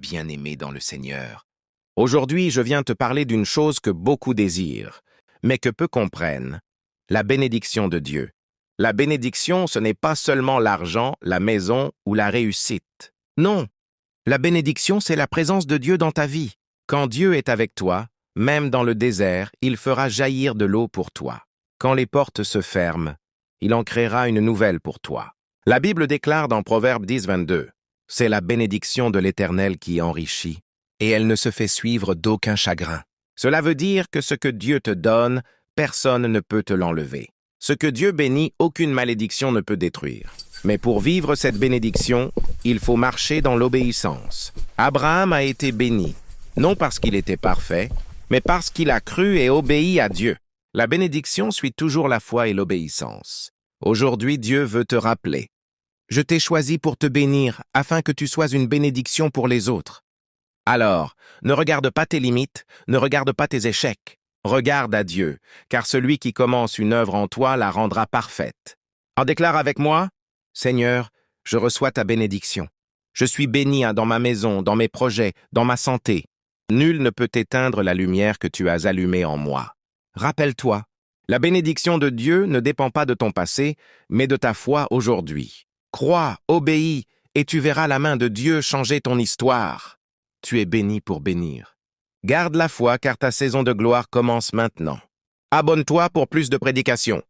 bien-aimé dans le Seigneur. Aujourd'hui, je viens te parler d'une chose que beaucoup désirent, mais que peu comprennent, la bénédiction de Dieu. La bénédiction, ce n'est pas seulement l'argent, la maison ou la réussite. Non, la bénédiction, c'est la présence de Dieu dans ta vie. Quand Dieu est avec toi, même dans le désert, il fera jaillir de l'eau pour toi. Quand les portes se ferment, il en créera une nouvelle pour toi. La Bible déclare dans Proverbe 10, 22, « C'est la bénédiction de l'Éternel qui enrichit, et elle ne se fait suivre d'aucun chagrin. » Cela veut dire que ce que Dieu te donne, personne ne peut te l'enlever. Ce que Dieu bénit, aucune malédiction ne peut détruire. Mais pour vivre cette bénédiction, il faut marcher dans l'obéissance. Abraham a été béni, non parce qu'il était parfait, mais parce qu'il a cru et obéi à Dieu. La bénédiction suit toujours la foi et l'obéissance. Aujourd'hui, Dieu veut te rappeler. Je t'ai choisi pour te bénir, afin que tu sois une bénédiction pour les autres. Alors, ne regarde pas tes limites, ne regarde pas tes échecs. Regarde à Dieu, car celui qui commence une œuvre en toi la rendra parfaite. En déclare avec moi, « Seigneur, je reçois ta bénédiction. Je suis béni dans ma maison, dans mes projets, dans ma santé. Nul ne peut éteindre la lumière que tu as allumée en moi. » Rappelle-toi, la bénédiction de Dieu ne dépend pas de ton passé, mais de ta foi aujourd'hui. Crois, obéis, et tu verras la main de Dieu changer ton histoire. Tu es béni pour bénir. Garde la foi car ta saison de gloire commence maintenant. Abonne-toi pour plus de prédications.